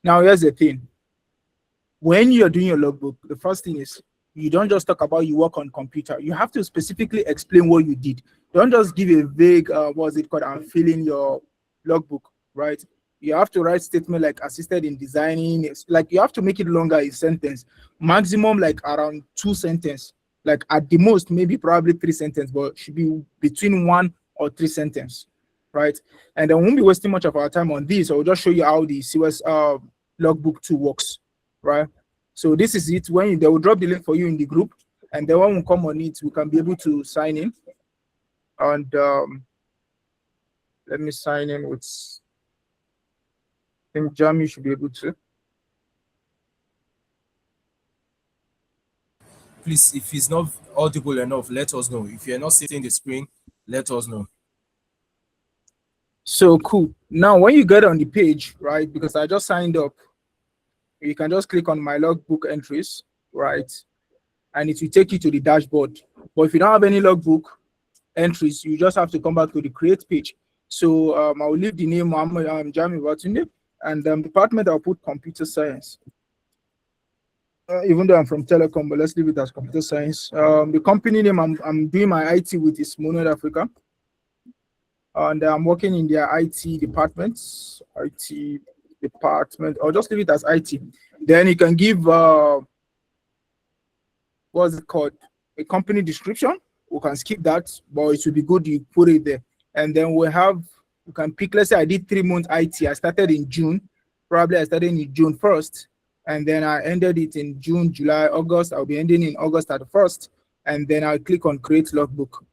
Now, here's the thing. When you're doing your logbook, the first thing is you don't just talk about you work on computer. You have to specifically explain what you did. Don't just give a vague, what's it called, I'm filling your logbook, right? You have to write statement like assisted in designing. It's like you have to make it longer in sentence, maximum like around 2 sentences. Like at the most, maybe probably 3 sentences, but should be between 1 or 3 sentences, right? And then we won't be wasting much of our time on this. I'll just show you how the SIWES logbook 2 works, right? So this is it. When they will drop the link for you in the group, and then when we come on it, we can be able to sign in. And let me sign in with, I think Jamie should be able to. Please, if it's not audible enough, let us know. If you're not seeing the screen, let us know. So cool. Now, when you get on the page, right, because I just signed up, you can just click on my logbook entries, right? And it will take you to the dashboard. But if you don't have any logbook entries, you just have to come back to the create page. So I will leave the name, I'm Jamie Watunde, and department I'll put computer science. Even though I'm from telecom, but let's leave it as computer science. The company name I'm doing my IT with is Mono Africa. And I'm working in their IT department. I'll just leave it as IT. Then you can give, what's it called? A company description. We can skip that, but it would be good you put it there. And then we have, you can pick, let's say I did 3 months IT. I started in June. Probably I started in June 1st. And then I ended it in June, July, August. I'll be ending in August at the 1st. And then I'll click on create logbook.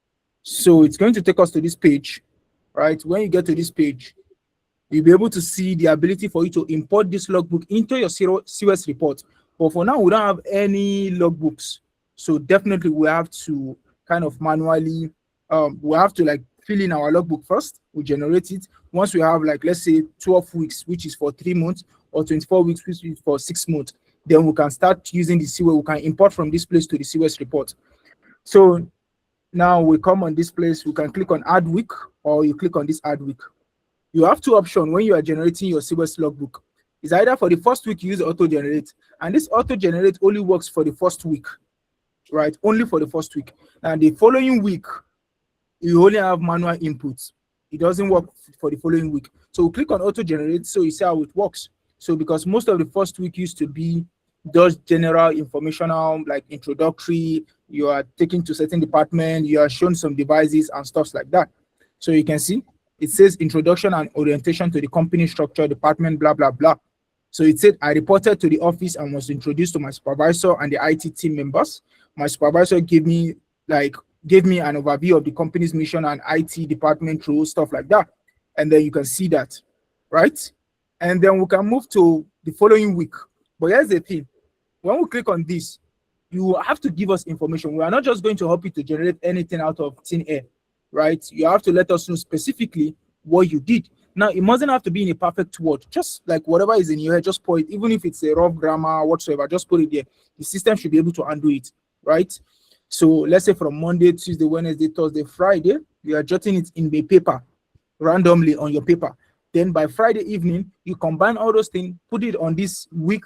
So it's going to take us to this page, right? When you get to this page, you'll be able to see the ability for you to import this logbook into your SIWES report. But for now, we don't have any logbooks. So definitely we have to kind of manually, we have to like fill in our logbook first. We generate it. Once we have like, let's say 12 weeks, which is for 3 months, or 24 weeks, which is for 6 months, then we can start using the SIWES. We can import from this place to the SIWES report. So now we come on this place, we can click on add week, or you click on this add week. You have 2 options when you are generating your SIWES logbook. It's either for the first week you use auto generate, and this auto generate only works for the first week, right? Only for the first week. And the following week, you only have manual inputs. It doesn't work for the following week. So we click on auto generate, so you see how it works. So because most of the first week used to be those general informational, like introductory, you are taken to certain department, you are shown some devices and stuff like that. So you can see it says introduction and orientation to the company structure, department, blah, blah, blah. So it said, I reported to the office and was introduced to my supervisor and the IT team members. My supervisor gave me an overview of the company's mission and IT department rules, stuff like that. And then you can see that, right? And then we can move to the following week. But here's the thing. When we click on this, you have to give us information. We are not just going to help you to generate anything out of thin air, right? You have to let us know specifically what you did. Now, it mustn't have to be in a perfect word. Just like whatever is in your head, just put it. Even if it's a rough grammar, whatsoever, just put it there. The system should be able to undo it, right? So let's say from Monday, Tuesday, Wednesday, Thursday, Friday, you are jotting it in a paper, randomly on your paper. Then by Friday evening, you combine all those things, put it on this week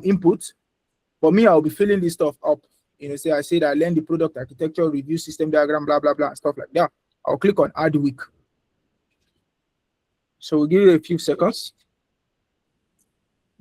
input. For me, I'll be filling this stuff up. Say I said I learned the product architecture, review system diagram, blah, blah, blah, stuff like that. I'll click on add week. So we'll give it a few seconds.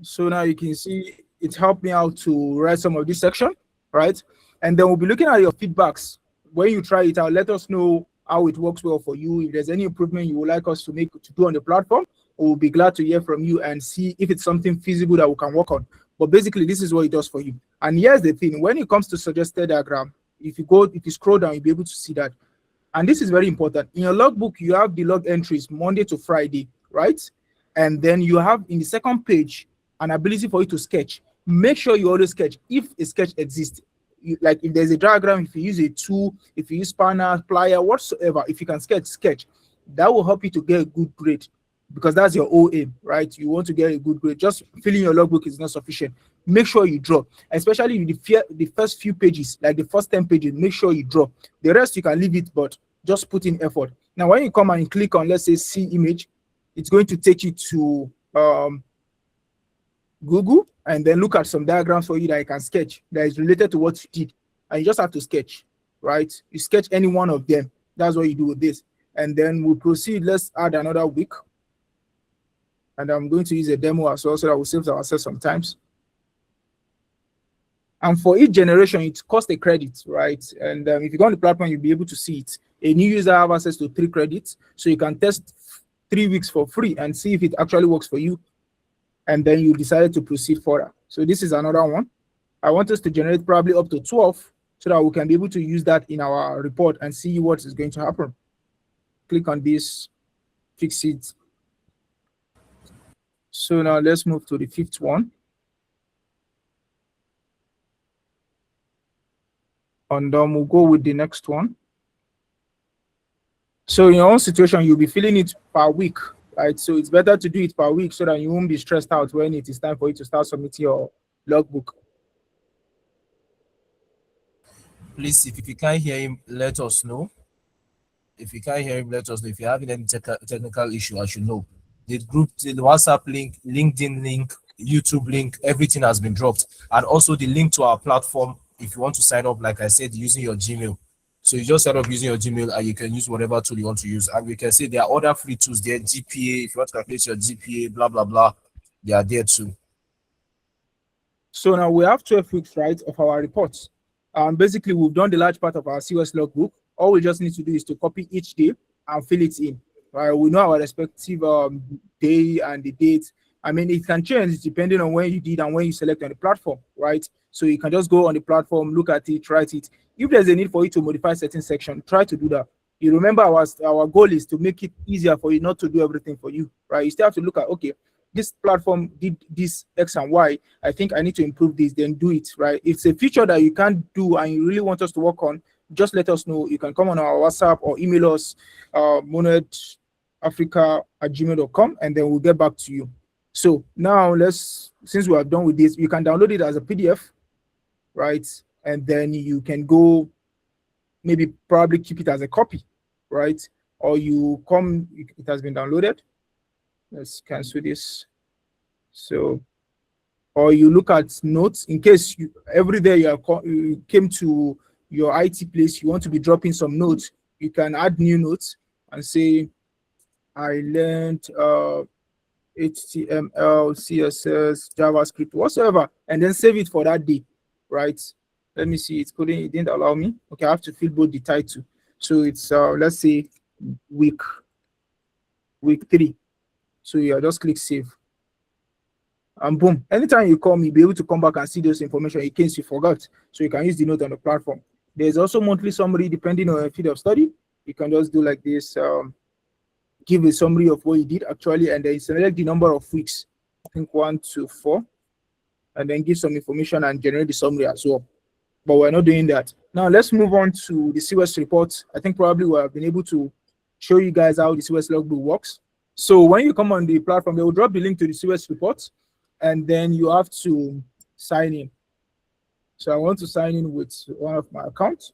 So now you can see it helped me out to write some of this section, right? And then we'll be looking at your feedbacks. When you try it out, let us know how it works well for you. If there's any improvement you would like us to do on the platform, we'll be glad to hear from you and see if it's something feasible that we can work on. But basically, this is what it does for you. And here's the thing: when it comes to suggested diagram, if you scroll down, you'll be able to see that. And this is very important. In your logbook, you have the log entries Monday to Friday, right? And then you have in the second page an ability for you to sketch. Make sure you always sketch if a sketch exists. Like if there's a diagram, if you use a tool, if you use spanner, plier, whatsoever, if you can sketch, that will help you to get a good grade, because that's your whole aim, right? You want to get a good grade. Just filling your logbook is not sufficient. Make sure you draw, especially the first few pages, like the first 10 pages, make sure you draw. The rest you can leave it, but just put in effort. Now, when you come and click on, let's say, see image, it's going to take you to Google and then look at some diagrams for you that you can sketch that is related to what you did. And you just have to sketch, right? You sketch any one of them. That's what you do with this. And then we'll proceed. Let's add another week. And I'm going to use a demo as well so that we'll save ourselves sometimes. And for each generation, it costs a credit, right? And if you go on the platform, you'll be able to see it. A new user have access to 3 credits. So you can test 3 weeks for free and see if it actually works for you. And then you decided to proceed further. So this is another one. I want us to generate probably up to 12 so that we can be able to use that in our report and see what is going to happen. Click on this, fix it. So now let's move to the 5th one. And then we'll go with the next one. So in your own situation, you'll be filling it per week, right? So it's better to do it per week so that you won't be stressed out when it is time for you to start submitting your logbook. Please, if you can't hear him, let us know. If you can't hear him, let us know. If you're having any technical issue, I should know. The group, the WhatsApp link, LinkedIn link, YouTube link, everything has been dropped. And also the link to our platform, if you want to sign up, like I said, using your Gmail. So you just set up using your Gmail and you can use whatever tool you want to use. And we can say there are other free tools there, GPA, if you want to calculate your GPA, blah, blah, blah, they are there too. So now we have 12 weeks, right, of our reports. Basically, we've done the large part of our SIWES logbook. All we just need to do is to copy each day and fill it in. Right? We know our respective day and the date. I mean, it can change depending on when you did and when you select on the platform, right? So you can just go on the platform, look at it, write it. If there's a need for you to modify certain section, try to do that. You remember our goal is to make it easier for you not to do everything for you, right? You still have to look at, okay, this platform did this X and Y. I think I need to improve this, then do it, right? If it's a feature that you can't do and you really want us to work on, just let us know. You can come on our WhatsApp or email us, monedafrica@gmail.com, and then we'll get back to you. So now since we are done with this, you can download it as a PDF, right? And then you can go, maybe probably keep it as a copy, right? Or it has been downloaded. Let's cancel this. So, or you look at notes in case every day you came to your IT place, you want to be dropping some notes, you can add new notes and say, I learned HTML, CSS, JavaScript, whatsoever, and then save it for that day, right? Let me see, it didn't allow me. Okay, I have to fill both the title. So it's, let's say, week 3. So yeah, just click save. And boom, anytime you come, you'll be able to come back and see those information in case you forgot. So you can use the note on the platform. There's also monthly summary depending on your field of study. You can just do like this, give a summary of what you did actually, and then select the number of weeks, I think 1 to 4, and then give some information and generate the summary as well. But we're not doing that. Now let's move on to the SIWES report. I think probably we have been able to show you guys how the SIWES logbook works. So when you come on the platform, they will drop the link to the SIWES report, and then you have to sign in. So I want to sign in with one of my accounts.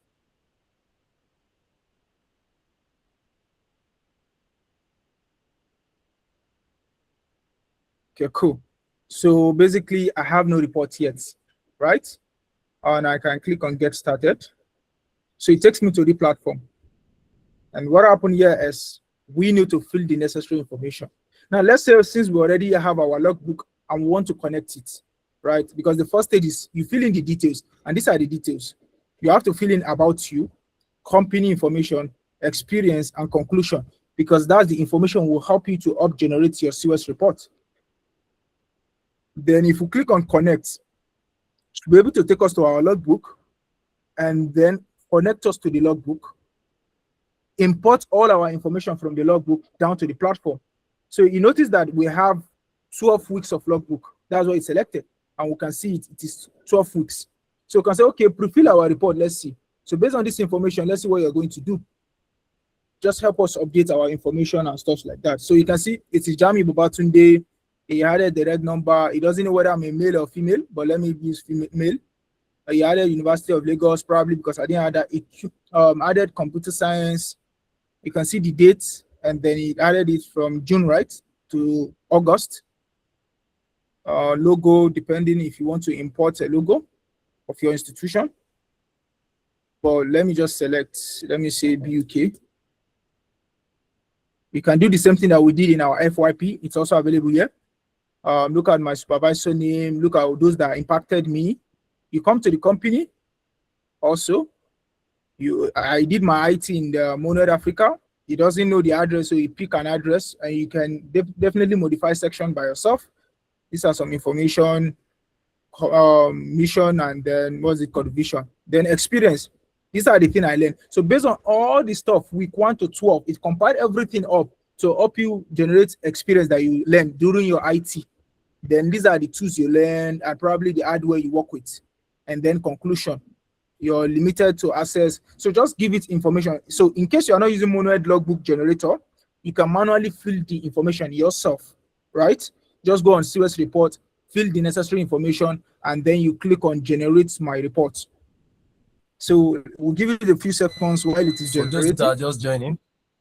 Okay, cool. So basically, I have no report yet, right? And I can click on Get Started. So it takes me to the platform. And what happened here is we need to fill the necessary information. Now, let's say since we already have our logbook and we want to connect it, right? Because the first stage is you fill in the details, and these are the details. You have to fill in about you, company information, experience, and conclusion, because that's the information will help you to generate your SIWES report. Then if you click on connect, you'll be able to take us to our logbook and then connect us to the logbook, import all our information from the logbook down to the platform. So you notice that we have 12 weeks of logbook. That's what it's selected. And we can see it is 12 weeks. So we can say, okay, pre-fill our report, let's see. So based on this information, let's see what you're going to do. Just help us update our information and stuff like that. So you can see it is Jami Babatunde. He added the red number. He doesn't know whether I'm a male or female, but let me use male. He added University of Lagos, probably because I didn't add that. It added computer science. You can see the dates, and then he added it from June, right, to August. logo, depending if you want to import a logo of your institution. But let me just select, let me say BUK. You can do the same thing that we did in our FYP. It's also available here. Look at my supervisor name, look at those that impacted me. You come to the company. Also, I did my IT in the Monoid Africa. He doesn't know the address, so you pick an address and you can definitely modify section by yourself. These are some information, mission, and then what's it called, vision. Then experience. These are the things I learned. So based on all the stuff, week 1 to 12, it compiled everything up to help you generate experience that you learned during your IT. Then these are the tools you learn and probably the hardware you work with. And then conclusion, you're limited to access. So just give it information. So in case you're not using Monoid Logbook generator, you can manually fill the information yourself, right? Just go on SIWES Report, fill the necessary information, and then you click on Generate My Report. So we'll give it a few seconds while it is generating. For those that are just joining,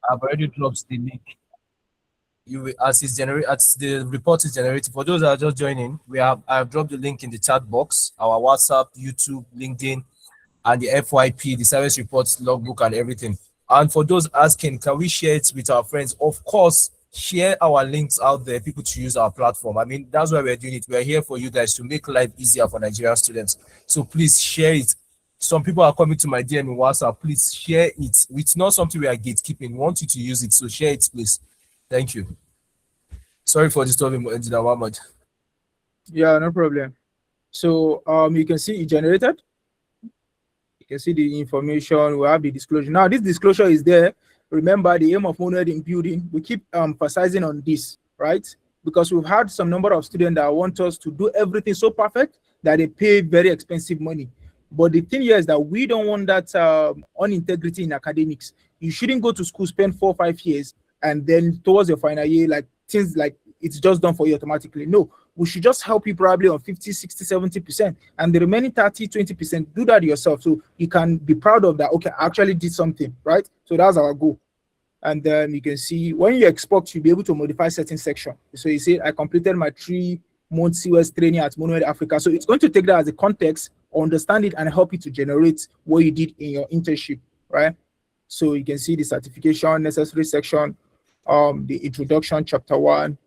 I've already dropped the link. You will, as the report is generating. For those that are just joining, I've dropped the link in the chat box, our WhatsApp, YouTube, LinkedIn, and the FYP, the SIWES Reports Logbook, and everything. And for those asking, can we share it with our friends? Of course, share our links out there, people to use our platform. I mean, that's why we're doing it. We're here for you guys to make life easier for Nigerian students. So please share it. Some people are coming to my DM in WhatsApp. Please share it. It's not something we are gatekeeping. We want you to use it. So share it, please. Thank you. Sorry for disturbing Engineer Muhammad. Yeah, no problem. So you can see it generated. You can see the information. We have the disclosure. Now, this disclosure is there. Remember, the aim of Monoid in building, we keep emphasizing on this, right? Because we've had some number of students that want us to do everything so perfect that they pay very expensive money. But the thing here is that we don't want that unintegrity in academics. You shouldn't go to school, spend 4 or 5 years, and then towards your final year, like things like it's just done for you automatically. No, we should just help you probably on 50, 60, 70%. And the remaining 30, 20%, do that yourself. So you can be proud of that. Okay, I actually did something, right? So that's our goal. And then you can see when you export, you'll be able to modify certain section. So you say, I completed my 3-month SIWES training at Monoid Africa. So it's going to take that as a context, understand it, and help you to generate what you did in your internship, right? So you can see the certification, necessary section, the introduction, chapter 1,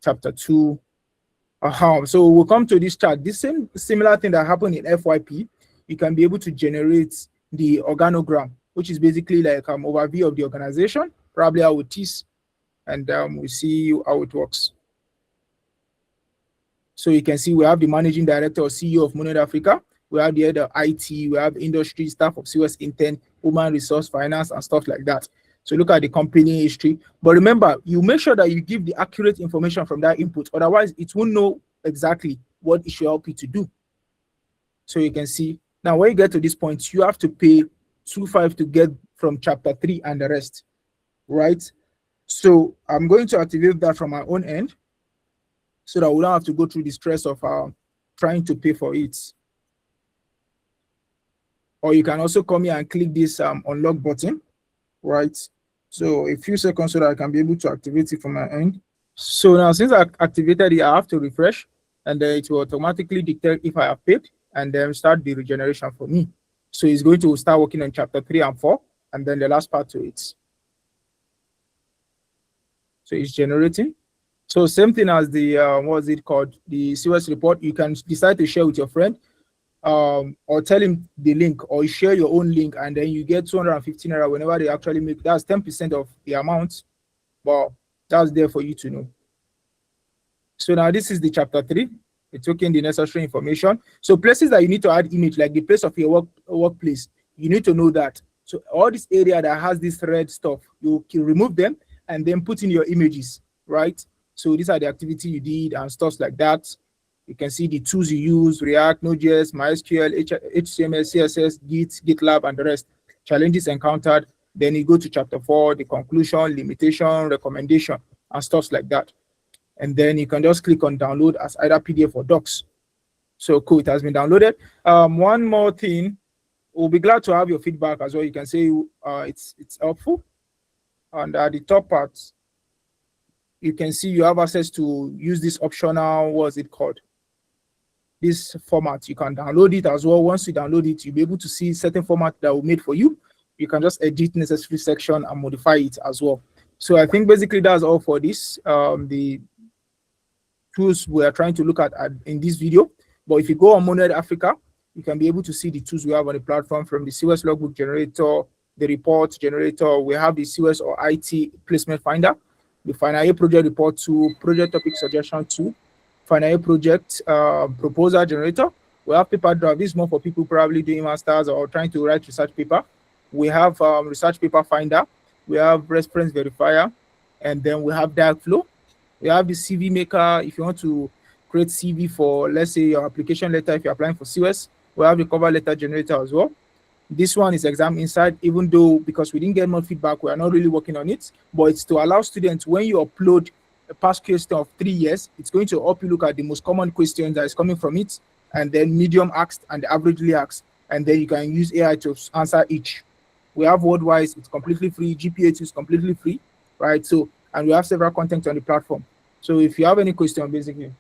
chapter 2. So we'll come to this chart. This same similar thing that happened in FYP, you can be able to generate the organogram, which is basically like overview of the organization, probably how it is, and we'll see how it works. So you can see we have the managing director or CEO of Monoid Africa. We have the head of IT, we have industry, staff of SIWES intern, human resource, finance, and stuff like that. So look at the company history. But remember, you make sure that you give the accurate information from that input. Otherwise, it won't know exactly what it should help you to do. So you can see, now when you get to this point, you have to pay 2.5 to get from chapter 3 and the rest, right? So I'm going to activate that from my own end so that we don't have to go through the stress of trying to pay for it. Or you can also come here and click this unlock button, right? So a few seconds so that I can be able to activate it from my end. So now since I activated it, I have to refresh and then it will automatically detect if I have paid and then start the regeneration for me. So it's going to start working on chapter 3 and 4 and then the last part to it. So it's generating. So same thing as the, what's it called? The SIWES report. You can decide to share with your friend or tell him the link or share your own link and then you get 215 naira whenever they actually make. That's 10% of the amount, but that's there for you to know. So now this is the chapter 3. It's taking the necessary information. So places that you need to add image, like the place of your workplace, you need to know that. So all this area that has this red stuff, you can remove them and then put in your images, right? So these are the activity you did and stuff like that. You can see the tools you use, React, Node.js, MySQL, HTML, CSS, Git, GitLab, and the rest. Challenges encountered. Then you go to chapter 4, the conclusion, limitation, recommendation, and stuff like that. And then you can just click on download as either PDF or docs. So cool, it has been downloaded. One more thing, we'll be glad to have your feedback as well. You can say it's helpful. And at the top part, you can see you have access to use this optional, what's it called? This format. You can download it as well. Once you download it, you'll be able to see certain format that will made for you. You can just edit necessary section and modify it as well. So I think basically that's all for this. The tools we are trying to look at in this video. But if you go on Monet Africa, you can be able to see the tools we have on the platform, from the SIWES Logbook generator, the report generator. We have the SIWES or IT placement finder, the final year project report tool, project topic suggestion tool, final year project proposal generator. We have paper draft. This is more for people probably doing masters or trying to write research paper. We have research paper finder. We have reference verifier, and then we have Dialogflow. We have the CV maker. If you want to create CV for, let's say, your application letter, if you're applying for SIWES, we have the cover letter generator as well. This one is Exam Insight, even though because we didn't get more feedback, we are not really working on it, but it's to allow students, when you upload a past question of 3 years, it's going to help you look at the most common questions that is coming from it, and then medium asked and averagely asked, and then you can use AI to answer each. We have WordWise, it's completely free. GPA2 is completely free, right? So, and we have several content on the platform. So if you have any question, basically,